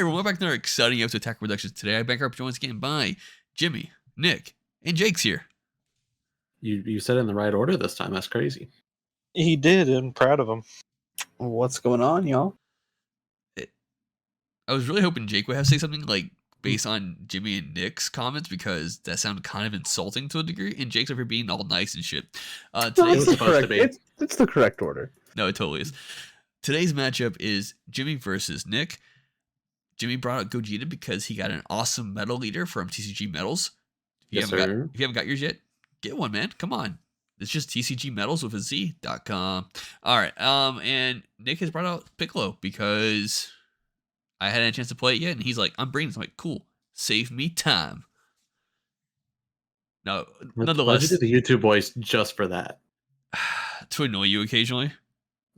everyone, welcome back to another exciting episode of Attack Productions. Today, I bank our joined again by Jimmy, Nick, and Jake's here. You said it in the right order this time. That's crazy. He did, and I'm proud of him. What's going on, y'all? I was really hoping Jake would have to say something like based on Jimmy and Nick's comments because that sounded kind of insulting to a degree, and Jake's over here being all nice and shit. It's the correct order. No, it totally is. Today's matchup is Jimmy versus Nick. Jimmy brought out Gogeta because he got an awesome medal leader from TCG Metals. If you haven't got yours yet, get one, man. Come on. It's just TCG Metals with a Z.com. All right. And Nick has brought out Piccolo because I hadn't had a chance to play it yet. And he's like, I'm bringing this. I'm like, cool. Save me time. Now, nonetheless. Why'd you do the YouTube voice just for that? To annoy you occasionally.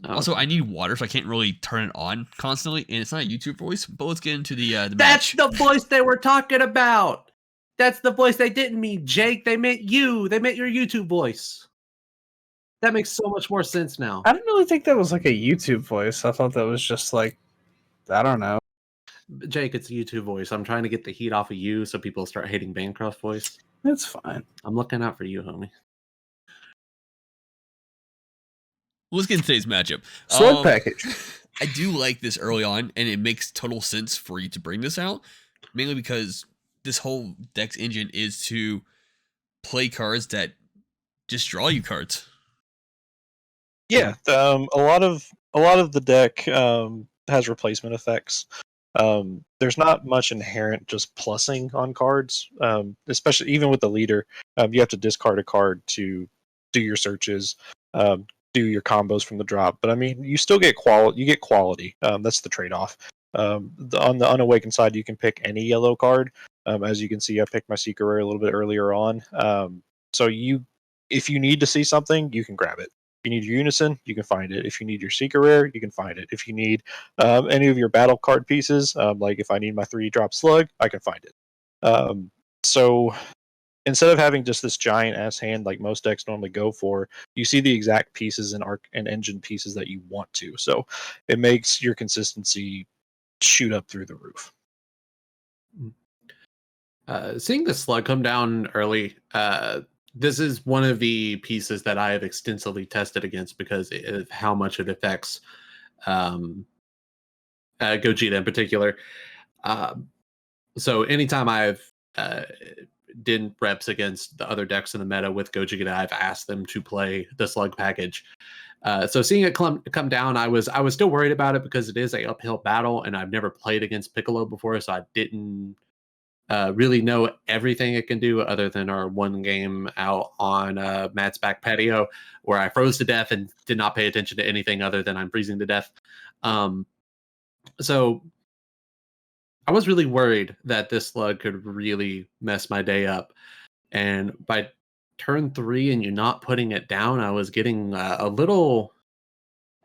Oh. Also, I need water, so I can't really turn it on constantly, and it's not a YouTube voice. But let's get into the That's match. the voice they were talking about. That's the voice they didn't mean, Jake. They meant you. They meant your YouTube voice. That makes so much more sense now. I didn't really think that was like a YouTube voice. I thought that was just like, I don't know. Jake, it's a YouTube voice. I'm trying to get the heat off of you so people start hating Bancroft's voice. It's fine. I'm looking out for you, homie. Let's get into today's matchup. Slug package. I do like this early on, and it makes total sense for you to bring this out, mainly because this whole deck's engine is to play cards that just draw you cards. Yeah, a lot of the deck has replacement effects. There's not much inherent just plussing on cards, especially even with the leader. You have to discard a card to do your searches. Do your combos from the drop, but I mean, you still get quality. You get quality. That's the trade-off. On the unawakened side, you can pick any yellow card. As you can see, I picked my Secret Rare a little bit earlier on. So if you need to see something, you can grab it. If you need your Unison, you can find it. If you need your Secret Rare, you can find it. If you need any of your battle card pieces, like if I need my 3-drop Slug, I can find it. So instead of having just this giant ass hand like most decks normally go for, you see the exact pieces and engine pieces that you want to. So it makes your consistency shoot up through the roof. Seeing the Slug come down early, this is one of the pieces that I have extensively tested against because of how much it affects Gogeta in particular. So anytime I've did reps against the other decks in the meta with Gogeta, I've asked them to play the Slug package. So seeing it come down, I was still worried about it because it is an uphill battle, and I've never played against Piccolo before, so I didn't really know everything it can do other than our one game out on Matt's back patio where I froze to death and did not pay attention to anything other than I'm freezing to death. So I was really worried that this Slug could really mess my day up. And by turn 3 and you not putting it down, I was getting a little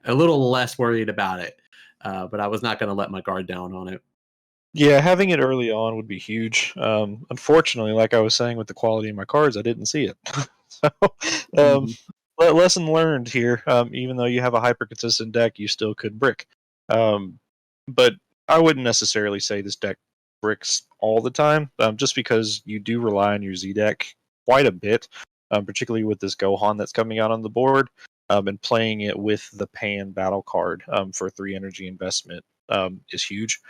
less worried about it. But I was not going to let my guard down on it. Yeah, having it early on would be huge. Unfortunately, like I was saying with the quality of my cards, I didn't see it. So, lesson learned here. Even though you have a hyper consistent deck, you still could brick. But I wouldn't necessarily say this deck bricks all the time, just because you do rely on your Z deck quite a bit, particularly with this Gohan that's coming out on the board, and playing it with the Pan battle card for 3 energy investment is huge.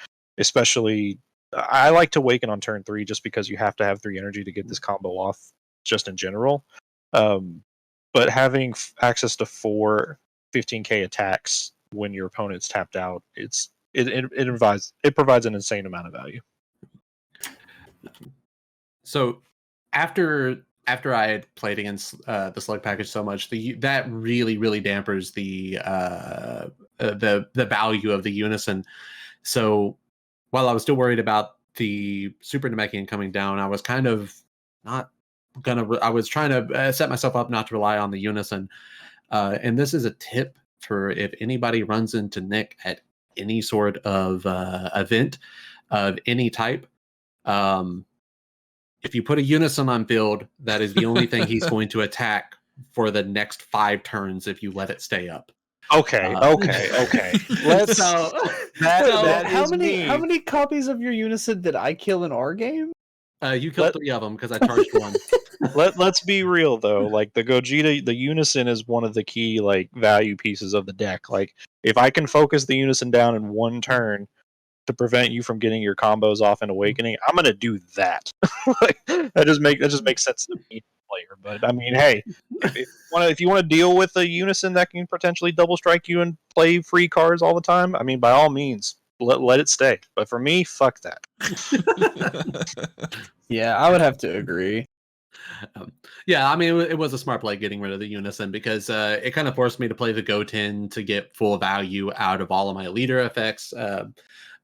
Especially, I like to Awaken on turn 3 just because you have to have 3 energy to get this combo off, just in general. But having access to 4 15k attacks when your opponent's tapped out, it provides an insane amount of value. So after I had played against the Slug package so much, that really dampers the value of the Unison. So while I was still worried about the Super Namekian coming down, I was kind of not gonna. I was trying to set myself up not to rely on the Unison. And this is a tip for if anybody runs into Nick at any sort of event of any type. If you put a Unison on field, that is the only thing he's going to attack for the next 5 turns if you let it stay up. Okay. Let's. How many copies of your Unison did I kill in our game? You killed 3 of them because I charged 1. Let's be real though. Like the Gogeta, the Unison is one of the key like value pieces of the deck. Like if I can focus the Unison down in one turn to prevent you from getting your combos off in Awakening, I'm gonna do that. Like, that just makes sense to me, player. But I mean, hey, if you want to deal with a Unison that can potentially double strike you and play free cards all the time, I mean, by all means, let it stay. But for me, fuck that. Yeah, I would have to agree. Yeah, I mean, it was a smart play getting rid of the Unison because it kind of forced me to play the Goten to get full value out of all of my leader effects.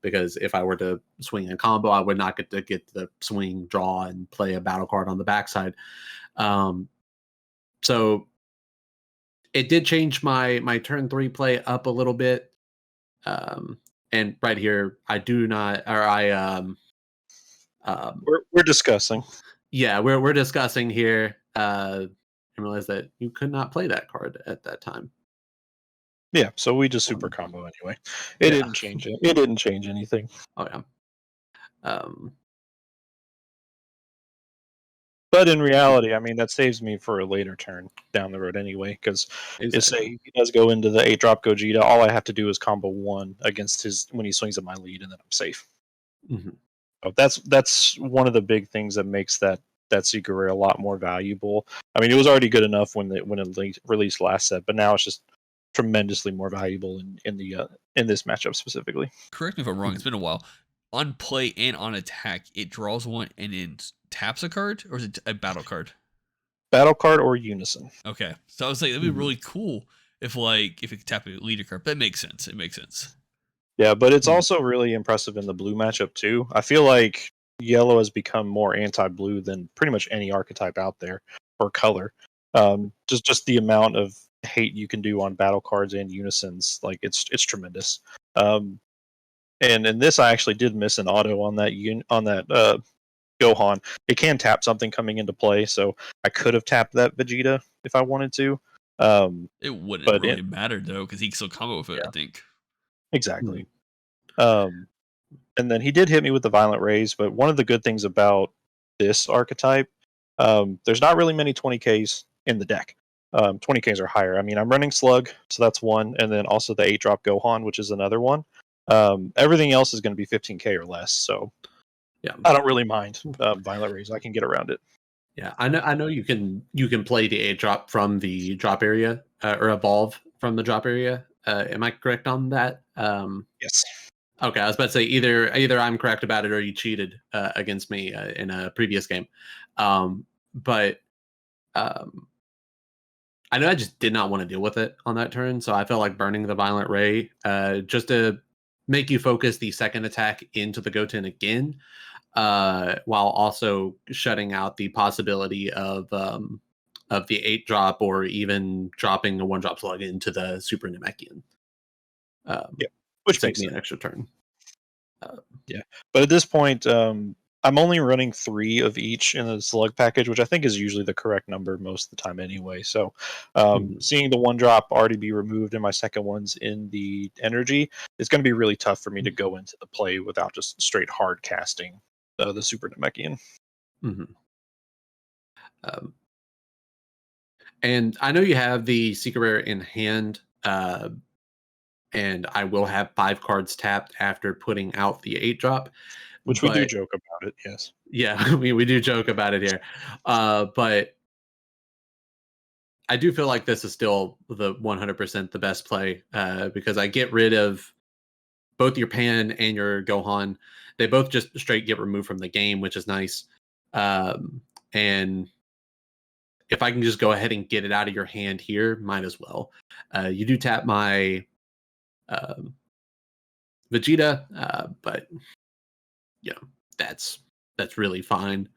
Because if I were to swing a combo, I would not get to get the swing, draw, and play a battle card on the backside. So it did change my turn 3 play up a little bit. And right here, I do not, or I we're discussing. Yeah, we're discussing here. And realize that you could not play that card at that time. Yeah, so we just super combo anyway. It didn't change it. It didn't change anything. Oh yeah. But in reality, I mean, that saves me for a later turn down the road anyway. Because say he does go into the 8-drop Gogeta, all I have to do is combo 1 against his when he swings at my lead, and then I'm safe. Mm-hmm. So that's one of the big things that makes that secret rare a lot more valuable. I mean, it was already good enough when it released last set, but now it's just tremendously more valuable in this matchup specifically. Correct me if I'm wrong. It's been a while. On play and on attack, it draws 1 and then taps a card, or is it a battle card? Battle card or Unison. Okay, so I was like, that'd be really cool if it could tap a leader card. That makes sense. It makes sense. Yeah, but it's also really impressive in the blue matchup too. I feel like yellow has become more anti-blue than pretty much any archetype out there or color. Just the amount of hate you can do on battle cards and Unisons, like it's tremendous. And in this, I actually did miss an auto on that Gohan. It can tap something coming into play, so I could have tapped that Vegeta if I wanted to. It wouldn't really matter though, because he can still combo with it. Yeah. I think exactly. And then he did hit me with the Violent Rays, but one of the good things about this archetype, there's not really many 20Ks in the deck. 20Ks are higher. I mean, I'm running Slug, so that's one, and then also the 8-drop Gohan, which is another one. Everything else is going to be 15K or less, so yeah, I don't really mind Violent Rays. I can get around it. Yeah, I know you can play the 8-drop from the drop area or evolve from the drop area. Am I correct on that? Yes. Okay, I was about to say either I'm correct about it or you cheated against me in a previous game. But I know I just did not want to deal with it on that turn, so I felt like burning the Violent Ray just to make you focus the second attack into the Goten again, while also shutting out the possibility of the 8-drop or even dropping a 1-drop Slug into the Super Namekian. Yeah, which makes me an extra turn. Yeah, but at this point, I'm only running 3 of each in the Slug package, which I think is usually the correct number most of the time anyway. So seeing the 1-drop already be removed and my second one's in the energy, it's going to be really tough for me to go into the play without just straight hard casting the Super Namekian. Mm-hmm. And I know you have the secret rare in hand, and I will have 5 cards tapped after putting out the 8-drop. Which we do joke about it, yes. Yeah, we do joke about it here. But I do feel like this is still the 100% the best play because I get rid of both your Pan and your Gohan. They both just straight get removed from the game, which is nice. And if I can just go ahead and get it out of your hand here, might as well. You do tap my Vegeta, but that's really fine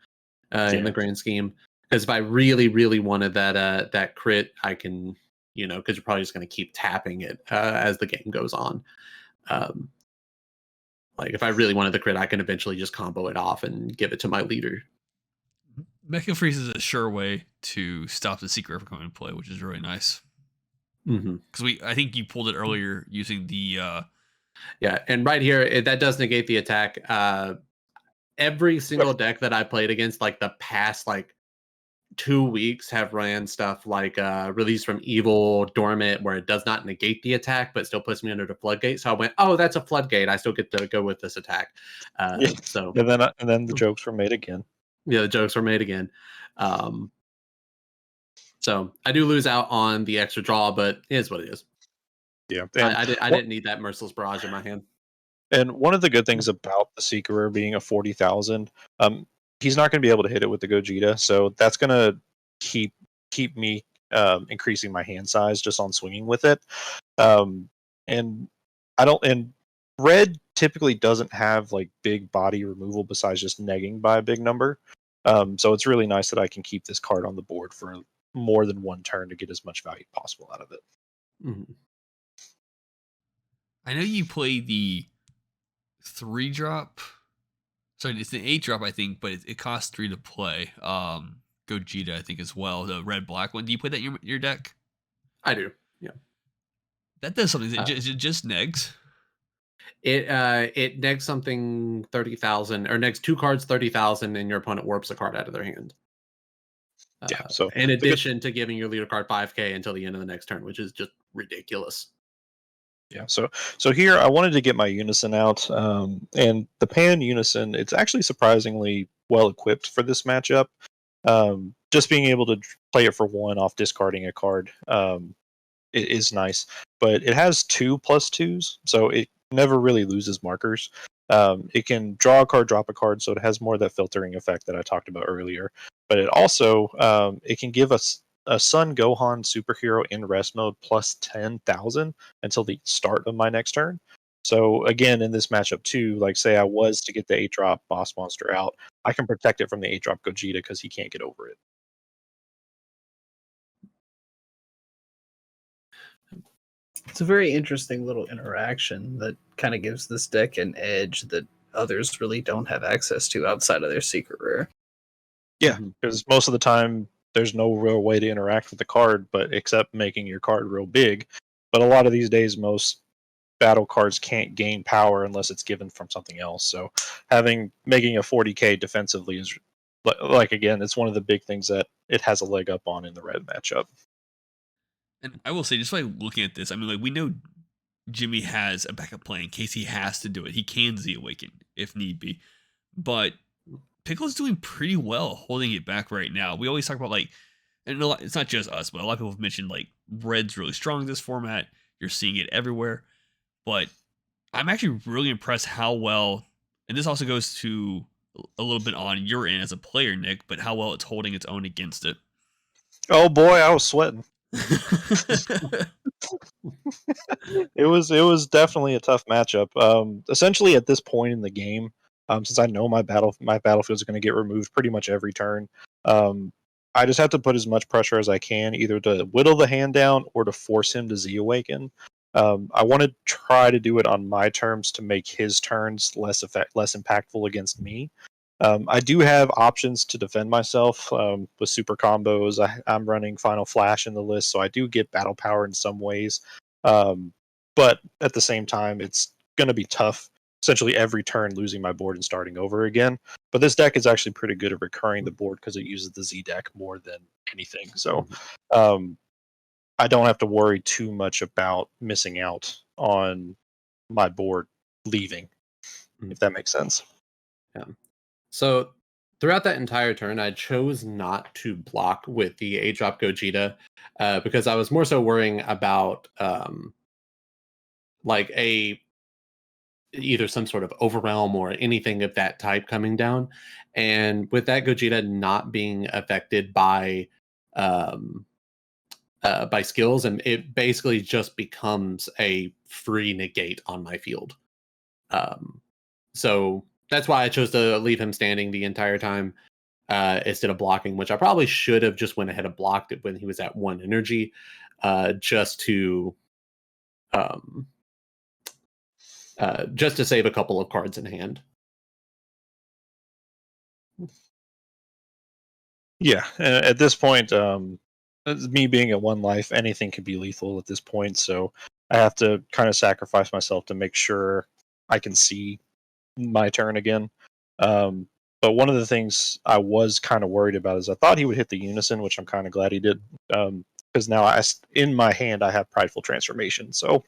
in the grand scheme. Because if I really, really wanted that crit, I can, because you're probably just going to keep tapping it as the game goes on. Like if I really wanted the crit, I can eventually just combo it off and give it to my leader. Mecha Freeze is a sure way to stop the secret from coming into play, which is really nice. Because I think you pulled it earlier using the Yeah, and right here, that does negate the attack. Every single deck that I played against, like the past 2 weeks, have ran stuff like Release from Evil, Dormant, where it does not negate the attack, but still puts me under the floodgate. So I went, oh, that's a floodgate. I still get to go with this attack. So and then the jokes were made again. Yeah, the jokes were made again. So I do lose out on the extra draw, but it is what it is. Yeah, I didn't need that Merciless Barrage in my hand. And one of the good things about the Seeker being a 40,000, he's not going to be able to hit it with the Gogeta, so that's going to keep me increasing my hand size just on swinging with it. And red typically doesn't have like big body removal besides just negging by a big number. So it's really nice that I can keep this card on the board for more than one turn to get as much value possible out of it. Mm-hmm. I know you play the 3-drop. Sorry, it's an 8-drop, I think, but it costs 3 to play. Gogeta, I think, as well. The red-black one. Do you play that in your deck? I do. Yeah. That does something. Is it just negs? It negs something 30,000, or negs 2 cards 30,000, and your opponent warps a card out of their hand. Yeah. So in addition to giving your leader card 5k until the end of the next turn, which is just ridiculous. Yeah, so here I wanted to get my Unison out, and the Pan Unison, it's actually surprisingly well equipped for this matchup. Just being able to play it for 1 off discarding a card it is nice, but it has 2+2s, so it never really loses markers. It can draw a card, drop a card, so it has more of that filtering effect that I talked about earlier. But it also it can give us a Sun Gohan superhero in rest mode plus 10,000 until the start of my next turn. So again, in this matchup too, like say I was to get the 8-drop boss monster out, I can protect it from the 8-drop Gogeta because he can't get over it. It's a very interesting little interaction that kind of gives this deck an edge that others really don't have access to outside of their secret rare. Yeah, because most of the time there's no real way to interact with the card, but except making your card real big. But a lot of these days, most battle cards can't gain power unless it's given from something else. So making a 40k defensively is like again, it's one of the big things that it has a leg up on in the red matchup. And I will say, just by looking at this, I mean, like, we know Jimmy has a backup plan in case he has to do it. He can Z Awaken if need be. But Piccolo's doing pretty well holding it back right now. We always talk about, like, and it's not just us, but a lot of people have mentioned, like, red's really strong in this format. You're seeing it everywhere. But I'm actually really impressed how well, and this also goes to a little bit on your end as a player, Nick, but how well it's holding its own against it. Oh boy, I was sweating. It was definitely a tough matchup. Essentially, at this point in the game, since I know my battlefields are going to get removed pretty much every turn, I just have to put as much pressure as I can, either to whittle the hand down or to force him to Z Awaken. I want to try to do it on my terms to make his turns less impactful against me. I do have options to defend myself with super combos. I'm running Final Flash in the list, so I do get battle power in some ways. But at the same time, it's going to be tough, essentially every turn losing my board and starting over again. But this deck is actually pretty good at recurring the board because it uses the Z deck more than anything. So I don't have to worry too much about missing out on my board leaving, if that makes sense. Yeah. So throughout that entire turn, I chose not to block with the 8-drop Gogeta because I was more so worrying about like either some sort of overwhelm or anything of that type coming down. And with that Gogeta not being affected by skills, and it basically just becomes a free negate on my field. So that's why I chose to leave him standing the entire time instead of blocking, which I probably should have just went ahead and blocked it when he was at 1 energy, just to save a couple of cards in hand. Yeah, at this point, me being at 1 life, anything could be lethal at this point. So I have to kind of sacrifice myself to make sure I can see my turn again. But one of the things I was kind of worried about is I thought he would hit the Unison, which I'm kind of glad he did. Because now in my hand I have Prideful Transformation. So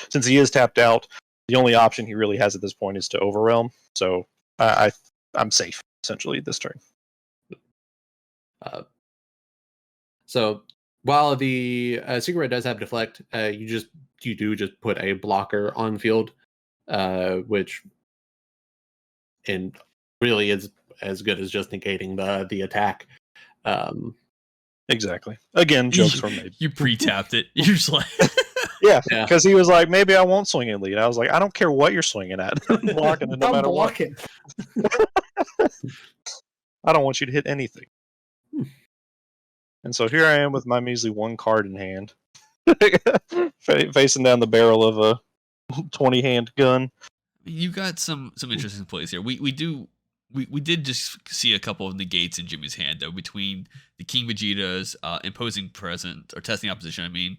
since he is tapped out, the only option he really has at this point is to Overwhelm. So I'm safe essentially this turn. So while the Secret Rare does have Deflect, you do just put a blocker on field, which and really is as good as just negating the attack. Exactly. Again, jokes were made. You pre-tapped it. You're just like, yeah, because he was like, maybe I won't swing in lead. I was like, I don't care what you're swinging at. I'm blocking it no matter what. I don't want you to hit anything. And so here I am with my measly 1 card in hand, facing down the barrel of a 20-hand gun. You got some interesting plays here. We did just see a couple of negates in Jimmy's hand though, between the King Vegeta's imposing present or testing opposition. I mean,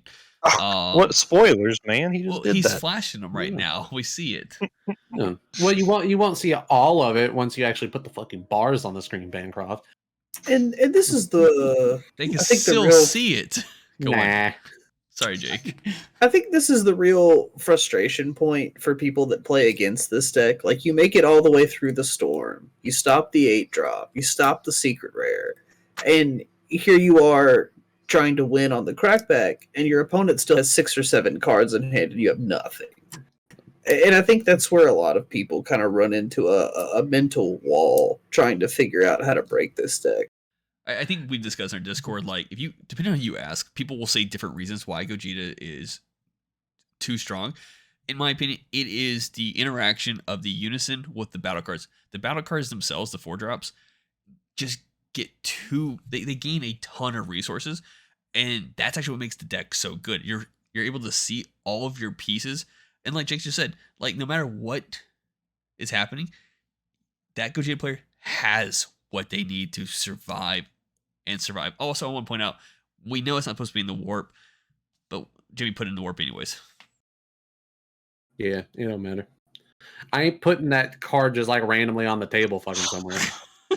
what spoilers, man? He's flashing them right now. We see it. Yeah. Well, you won't see all of it once you actually put the fucking bars on the screen, Bancroft. And this is the they can still see it. Go on. Sorry, Jake. I think this is the real frustration point for people that play against this deck. Like, you make it all the way through the storm. You stop the 8-drop. You stop the secret rare. And here you are trying to win on the crackback, and your opponent still has 6 or 7 cards in hand, and you have nothing. And I think that's where a lot of people kind of run into a mental wall trying to figure out how to break this deck. I think we discussed in our Discord, like, if you, depending on who you ask, people will say different reasons why Gogeta is too strong. In my opinion, it is the interaction of the Unison with the battle cards. The battle cards themselves, the 4-drops, just get they gain a ton of resources, and that's actually what makes the deck so good. You're able to see all of your pieces, and like Jake just said, like, no matter what is happening, that Gogeta player has what they need to survive. Also, I want to point out, we know it's not supposed to be in the warp, but Jimmy put it in the warp anyways. Yeah, it don't matter. I ain't putting that card just like randomly on the table fucking somewhere.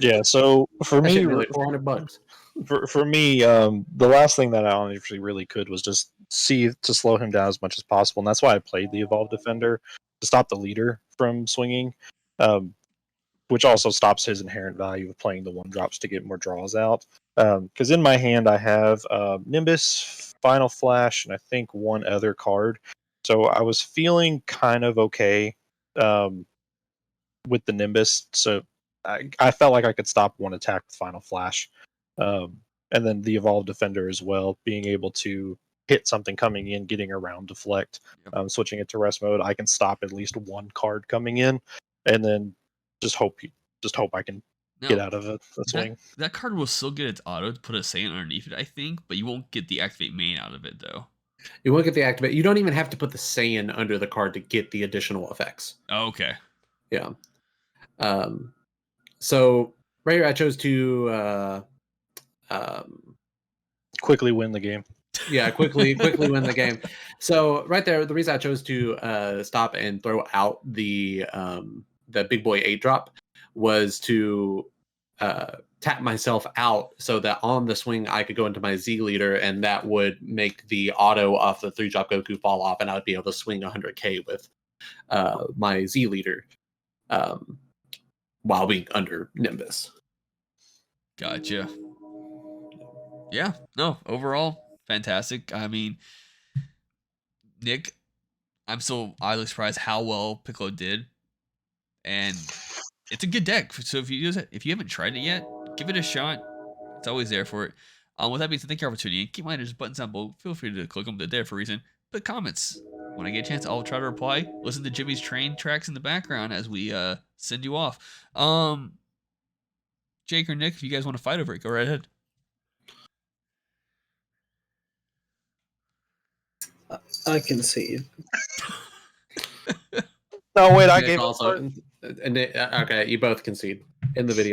Yeah, so for me, like $400. For me, the last thing that I honestly really could was just see to slow him down as much as possible, and that's why I played the Evolved Defender to stop the leader from swinging, which also stops his inherent value of playing the 1-drops to get more draws out. Because in my hand I have Nimbus, Final Flash, and I think one other card. So I was feeling kind of okay with the Nimbus. So I felt like I could stop one attack with Final Flash. And then the Evolved Defender as well, being able to hit something coming in, getting around Deflect, switching it to rest mode. I can stop at least one card coming in, and then just hope I can get out of it. That card will still get its auto to put a Saiyan underneath it, I think, but you won't get the activate main out of it though. You won't get the activate. You don't even have to put the Saiyan under the card to get the additional effects. Oh, okay. Yeah. So right here I chose to quickly win the game. Yeah, quickly win the game. So right there, the reason I chose to stop and throw out the big boy 8-drop was to tap myself out so that on the swing I could go into my Z leader, and that would make the auto off the 3-drop Goku fall off, and I would be able to swing 100k with my Z leader while being under Nimbus. Gotcha. Yeah, no, overall, fantastic. I mean, Nick, I'm still oddly surprised how well Piccolo did. And it's a good deck. So if you haven't tried it yet, give it a shot. It's always there for it. With that being said, thank you for tuning in. Keep in mind, there's buttons down below. Feel free to click them. They're there for a reason. Put comments. When I get a chance, I'll try to reply. Listen to Jimmy's train tracks in the background as we send you off. Jake or Nick, if you guys want to fight over it, go right ahead. I concede. No, wait, I Nick gave also. Okay, you both concede in the video.